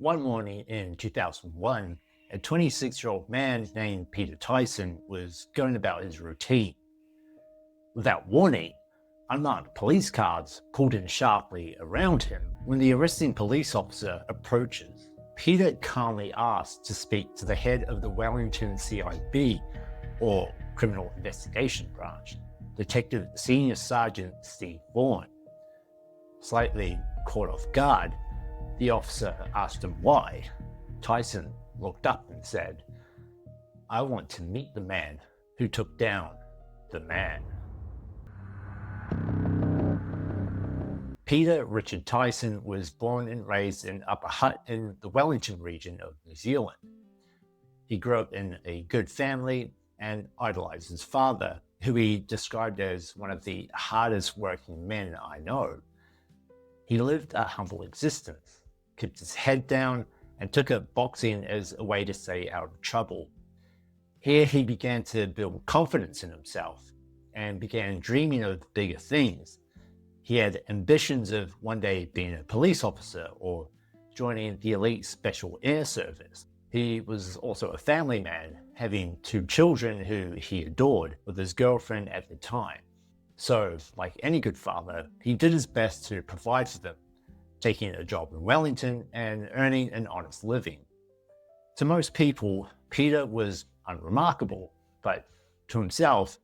One morning in 2001, a 26-year-old man named Peter Tyson was going about his routine. Without warning, unmarked police cars pulled in sharply around him. When the arresting police officer approaches, Peter calmly asks to speak to the head of the Wellington CIB, or Criminal Investigation Branch, Detective Senior Sergeant Steve Vaughan. Slightly caught off guard, the officer asked him why. Tyson looked up and said, "I want to meet the man who took down the man." Peter Richard Tyson was born and raised in Upper Hutt in the Wellington region of New Zealand. He grew up in a good family and idolized his father, who he described as one of the hardest working men I know. He lived a humble existence, kept his head down, and took up boxing as a way to stay out of trouble. Here he began to build confidence in himself and began dreaming of bigger things. He had ambitions of one day being a police officer or joining the elite Special Air Service. He was also a family man, having 2 children who he adored with his girlfriend at the time. So, like any good father, he did his best to provide for them, taking a job in Wellington and earning an honest living. To most people, Peter was unremarkable, but to himself,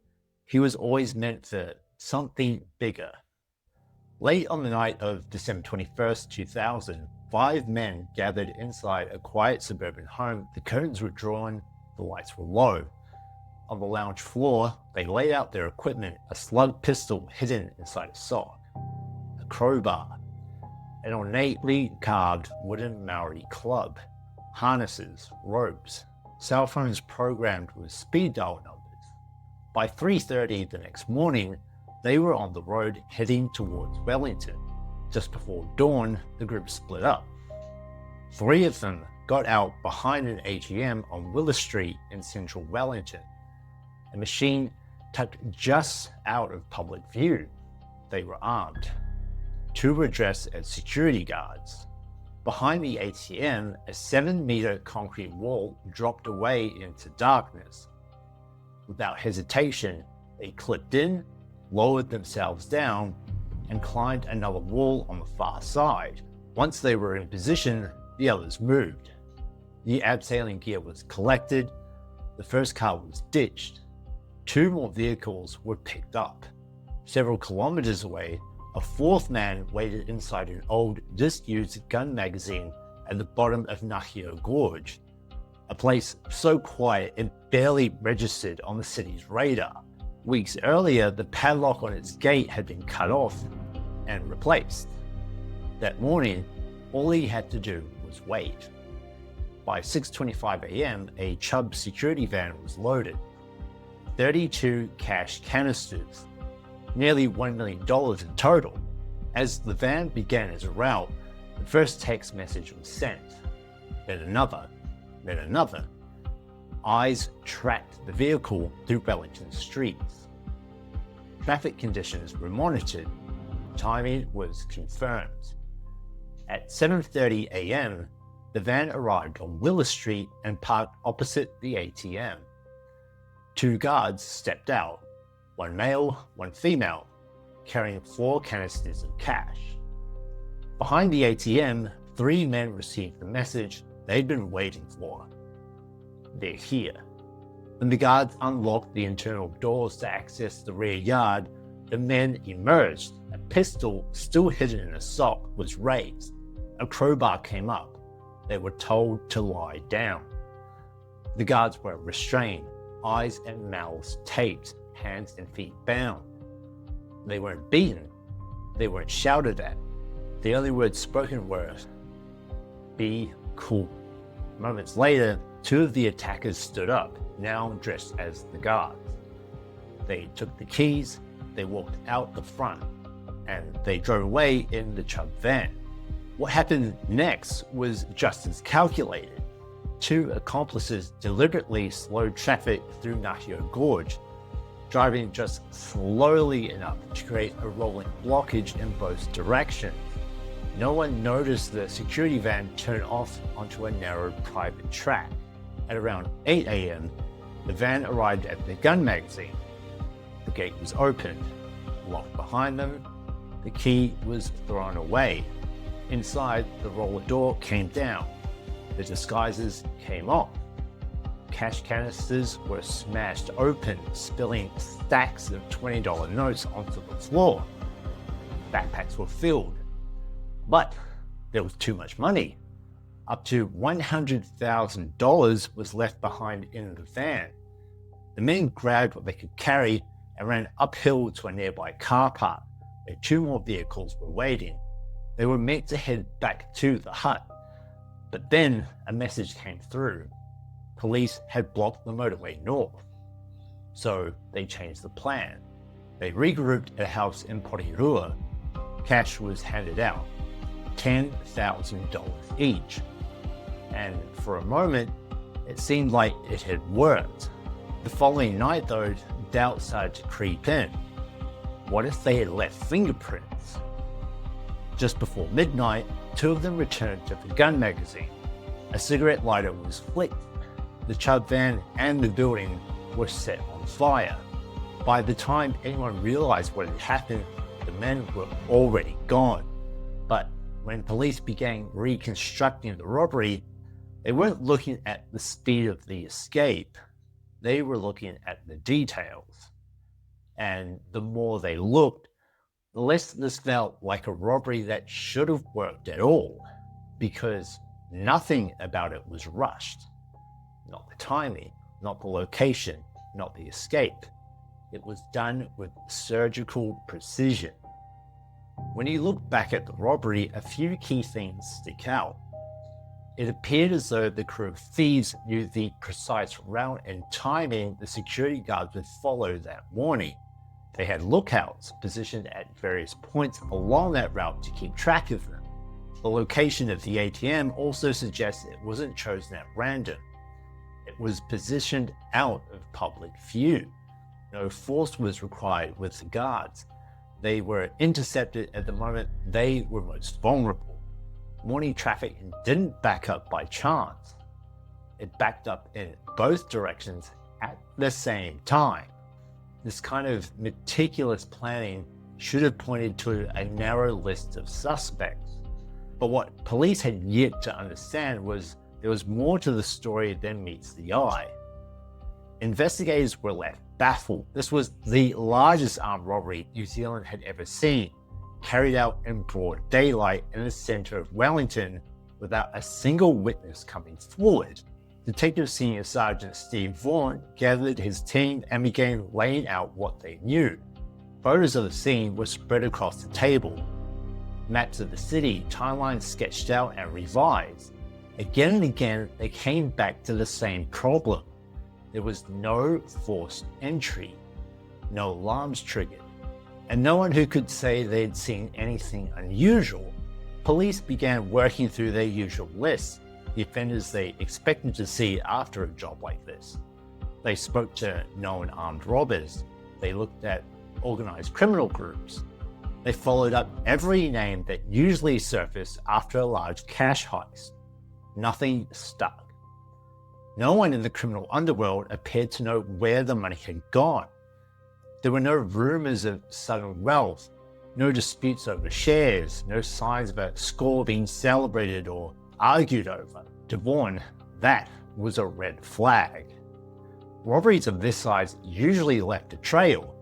he was always meant for something bigger. Late on the night of December 21st, 2000, 5 men gathered inside a quiet suburban home. The curtains were drawn, the lights were low. On the lounge floor, they laid out their equipment, a slug pistol hidden inside a sock, a crowbar, an ornately carved wooden Maori club, harnesses, ropes, cell phones programmed with speed dial numbers. By 3:30 the next morning, they were on the road heading towards Wellington. Just before dawn, the group split up. 3 of them got out behind an ATM on Willis Street in central Wellington, a machine tucked just out of public view. They were armed. 2 were dressed as security guards. Behind the ATM, a 7-meter concrete wall dropped away into darkness. Without hesitation, they clipped in, lowered themselves down, and climbed another wall on the far side. Once they were in position, the others moved. The abseiling gear was collected, the first car was ditched. 2 more vehicles were picked up. Several kilometers away, a 4th man waited inside an old, disused gun magazine at the bottom of Ngaio Gorge, a place so quiet it barely registered on the city's radar. Weeks earlier, the padlock on its gate had been cut off and replaced. That morning, all he had to do was wait. By 6:25 a.m., a Chubb security van was loaded. 32 cash canisters, nearly $1 million in total. As the van began its route, the first text message was sent. Then another, then another. Eyes tracked the vehicle through Wellington streets. Traffic conditions were monitored. Timing was confirmed. At 7:30 a.m., the van arrived on Willis Street and parked opposite the ATM. 2 guards stepped out, 1 male, 1 female, carrying 4 canisters of cash. Behind the ATM, 3 men received the message they'd been waiting for. They're here. When the guards unlocked the internal doors to access the rear yard, the men emerged. A pistol, still hidden in a sock, was raised. A crowbar came up. They were told to lie down. The guards were restrained, eyes and mouths taped, hands and feet bound. They weren't beaten. They weren't shouted at. The only words spoken were, "Be cool." Moments later, 2 of the attackers stood up, now dressed as the guards. They took the keys, they walked out the front, and they drove away in the Chubb van. What happened next was just as calculated. 2 accomplices deliberately slowed traffic through Ngaio Gorge, driving just slowly enough to create a rolling blockage in both directions. no one noticed the security van turn off onto a narrow private track. At around 8 a.m., the van arrived at the gun magazine. The gate was opened, locked behind them. The key was thrown away. Inside, the roller door came down. The disguises came off. Cash canisters were smashed open, spilling stacks of $20 notes onto the floor. Backpacks were filled. But there was too much money. Up to $100,000 was left behind in the van. The men grabbed what they could carry and ran uphill to a nearby car park, where 2 more vehicles were waiting. They were meant to head back to the hut. But then a message came through. Police had blocked the motorway north. So they changed the plan. They regrouped at a house in Porirua. Cash was handed out, $10,000 each. And for a moment, it seemed like it had worked. The following night, though, doubt started to creep in. What if they had left fingerprints? Just before midnight, 2 of them returned to the gun magazine. A cigarette lighter was flicked. The Chubb van and the building were set on fire. By the time anyone realized what had happened, the men were already gone. But when police began reconstructing the robbery, they weren't looking at the speed of the escape. They were looking at the details. And the more they looked, the less this felt like a robbery that should have worked at all, because nothing about it was rushed. Not the timing, not the location, not the escape. It was done with surgical precision. When you look back at the robbery, a few key things stick out. It appeared as though the crew of thieves knew the precise route and timing the security guards would follow that morning. They had lookouts positioned at various points along that route to keep track of them. The location of the ATM also suggests it wasn't chosen at random. It was positioned out of public view. No force was required with the guards. They were intercepted at the moment they were most vulnerable. Morning traffic didn't back up by chance. It backed up in both directions at the same time. This kind of meticulous planning should have pointed to a narrow list of suspects. But what police had yet to understand was there was more to the story than meets the eye. Investigators were left baffled. This was the largest armed robbery New Zealand had ever seen, carried out in broad daylight in the center of Wellington without a single witness coming forward. Detective Senior Sergeant Steve Vaughan gathered his team and began laying out what they knew. Photos of the scene were spread across the table. Maps of the city, timelines sketched out and revised. Again and again, they came back to the same problem. There was no forced entry, no alarms triggered, and no one who could say they'd seen anything unusual. Police began working through their usual lists, the offenders they expected to see after a job like this. They spoke to known armed robbers. They looked at organized criminal groups. They followed up every name that usually surfaced after a large cash heist. Nothing stuck. No one in the criminal underworld appeared to know where the money had gone. There were no rumors of sudden wealth, no disputes over shares, no signs of a score being celebrated or argued over. To Vaughan, that was a red flag. Robberies of this size usually left a trail.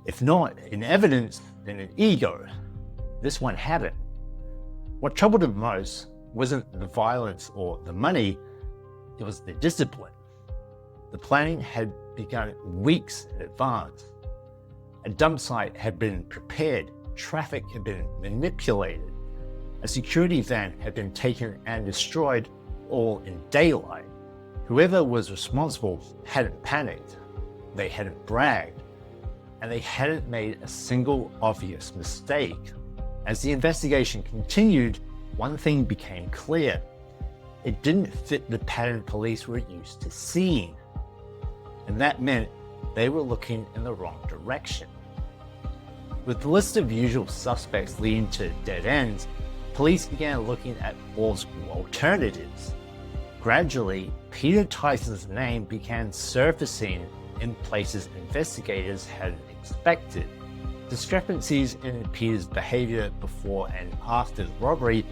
If not in evidence, then in ego. This one hadn't. What troubled him most wasn't the violence or the money, it was the discipline. The planning had begun weeks in advance. A dump site had been prepared, traffic had been manipulated, a security van had been taken and destroyed, all in daylight. Whoever was responsible hadn't panicked, they hadn't bragged, and they hadn't made a single obvious mistake. As the investigation continued, one thing became clear. It didn't fit the pattern police were used to seeing. And that meant they were looking in the wrong direction. With the list of usual suspects leading to dead ends, police began looking at plausible alternatives. Gradually, Peter Tyson's name began surfacing in places investigators hadn't expected. Discrepancies in Peter's behavior before and after the robbery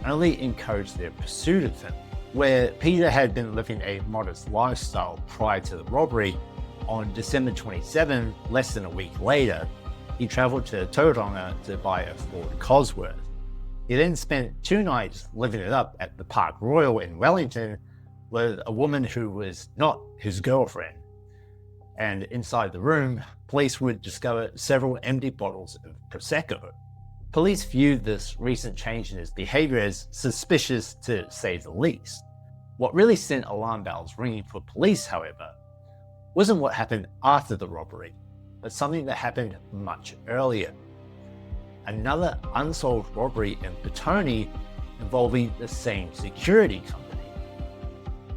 only encouraged their pursuit of him. Where Peter had been living a modest lifestyle prior to the robbery, on December 27, less than a week later, he travelled to Tauranga to buy a Ford Cosworth. He then spent 2 nights living it up at the Park Royal in Wellington with a woman who was not his girlfriend. And inside the room, police would discover several empty bottles of Prosecco. Police viewed this recent change in his behavior as suspicious, to say the least. What really sent alarm bells ringing for police, however, wasn't what happened after the robbery, but something that happened much earlier. Another unsolved robbery in Petone involving the same security company.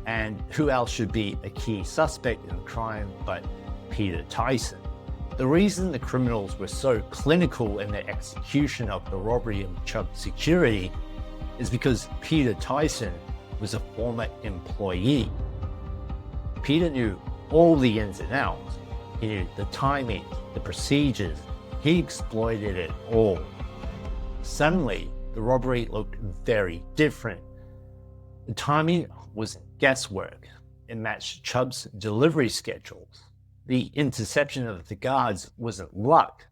And who else should be a key suspect in the crime but Peter Tyson? The reason the criminals were so clinical in their execution of the robbery of Chubb security is because Peter Tyson was a former employee. Peter knew all the ins and outs. He knew the timing, the procedures. He exploited it all. Suddenly, the robbery looked very different. The timing was guesswork. It matched Chubb's delivery schedules. The interception of the guards wasn't luck.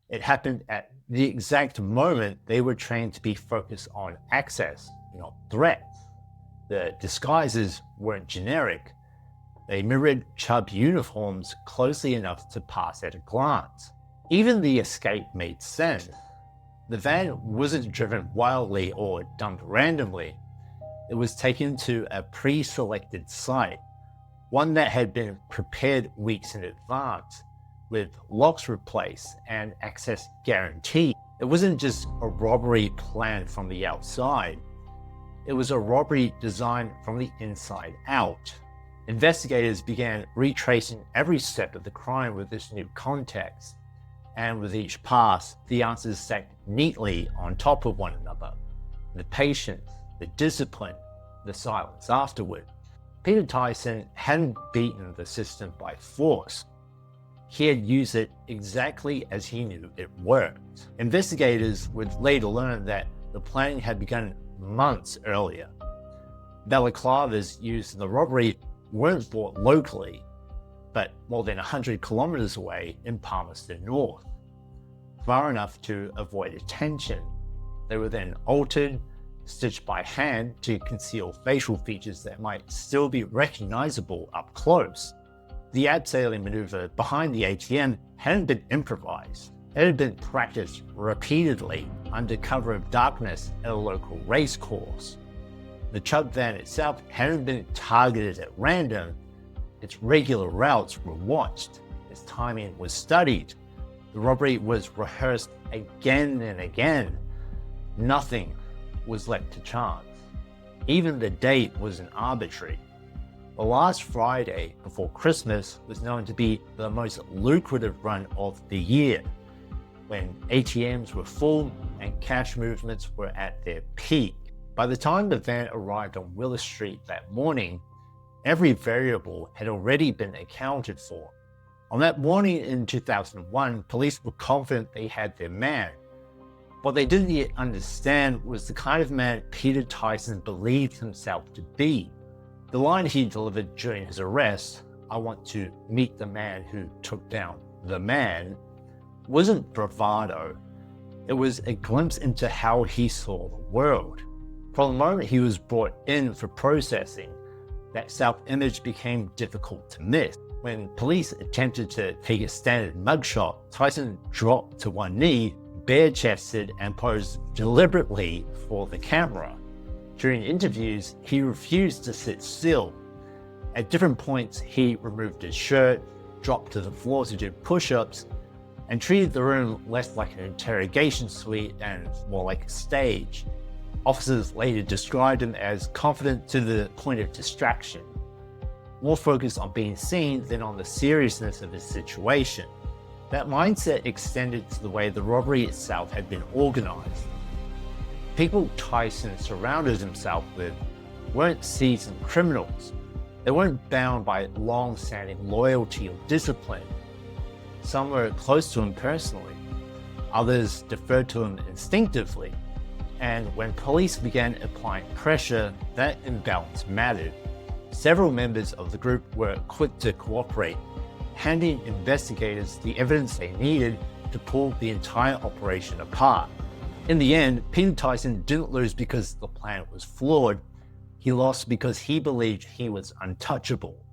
It happened at the exact moment they were trained to be focused on access, not threats. The disguises weren't generic. They mirrored Chubb uniforms closely enough to pass at a glance. Even the escape made sense. The van wasn't driven wildly or dumped randomly. It was taken to a pre-selected site, one that had been prepared weeks in advance, with locks replaced and access guaranteed. It wasn't just a robbery planned from the outside. It was a robbery designed from the inside out. Investigators began retracing every step of the crime with this new context, and with each pass, the answers stacked neatly on top of one another. The patience, the discipline, the silence afterward. Peter Tyson hadn't beaten the system by force. He had used it exactly as he knew it worked. Investigators would later learn that the planning had begun months earlier. Balaclavas used in the robbery weren't bought locally, but more than 100 kilometers away in Palmerston North, far enough to avoid attention. They were then altered, stitched by hand to conceal facial features that might still be recognizable up close. The abseiling maneuver behind the ATM hadn't been improvised. It had been practiced repeatedly under cover of darkness at a local race course. The Chubb van itself hadn't been targeted at random. Its regular routes were watched. Its timing was studied. The robbery was rehearsed again and again. Nothing was left to chance. Even the date wasn't arbitrary. The last Friday before Christmas was known to be the most lucrative run of the year, when ATMs were full and cash movements were at their peak. By the time the van arrived on Willis Street that morning, every variable had already been accounted for. On that morning in 2001, police were confident they had their man. What they didn't yet understand was the kind of man Peter Tyson believed himself to be. The line he delivered during his arrest, "I want to meet the man who took down the man," wasn't bravado. It was a glimpse into how he saw the world. From the moment he was brought in for processing, that self-image became difficult to miss. When police attempted to take a standard mugshot, Tyson dropped to one knee, bare-chested, and posed deliberately for the camera. During interviews, he refused to sit still. At different points, he removed his shirt, dropped to the floor to do push-ups, and treated the room less like an interrogation suite and more like a stage. Officers later described him as confident to the point of distraction, more focused on being seen than on the seriousness of his situation. That mindset extended to the way the robbery itself had been organized. People Tyson surrounded himself with weren't seasoned criminals. They weren't bound by long-standing loyalty or discipline. Some were close to him personally. Others deferred to him instinctively. And when police began applying pressure, that imbalance mattered. Several members of the group were quick to cooperate, handing investigators the evidence they needed to pull the entire operation apart. In the end, Peter Tyson didn't lose because the plan was flawed. He lost because he believed he was untouchable.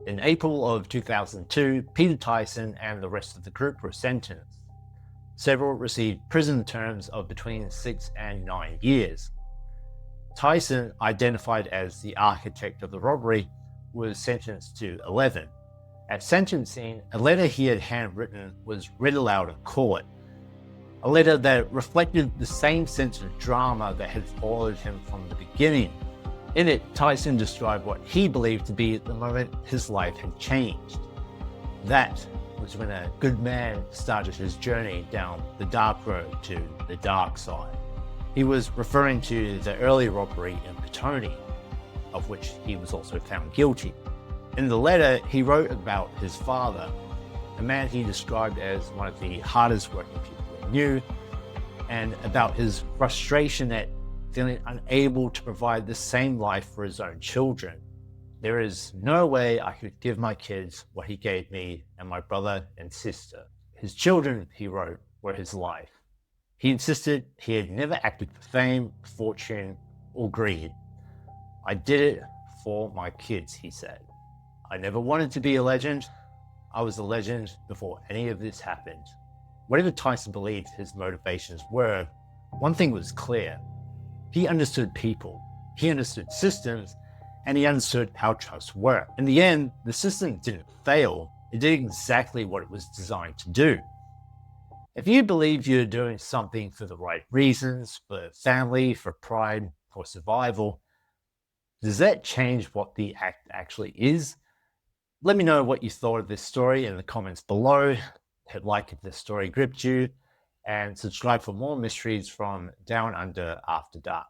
In April of 2002, Peter Tyson and the rest of the group were sentenced. Several received prison terms of between 6 and 9 years. Tyson, identified as the architect of the robbery, was sentenced to 11. At sentencing, a letter he had handwritten was read aloud in court. A letter that reflected the same sense of drama that had followed him from the beginning. In it, Tyson described what he believed to be the moment his life had changed. That was when a good man started his journey down the dark road to the dark side. He was referring to the early robbery in Petone, of which he was also found guilty. In the letter, he wrote about his father, a man he described as one of the hardest working people he knew, and about his frustration at feeling unable to provide the same life for his own children. There is no way I could give my kids what he gave me and my brother and sister. His children, he wrote, were his life. He insisted he had never acted for fame, fortune, or greed. I did it for my kids, he said. I never wanted to be a legend. I was a legend before any of this happened. Whatever Tyson believed his motivations were, one thing was clear. He understood people, he understood systems, and he understood how trust worked. In the end, the system didn't fail. It did exactly what it was designed to do. If you believe you're doing something for the right reasons, for family, for pride, for survival, does that change what the act actually is? Let me know what you thought of this story in the comments below. Hit like if this story gripped you, and subscribe for more mysteries from Down Under After Dark.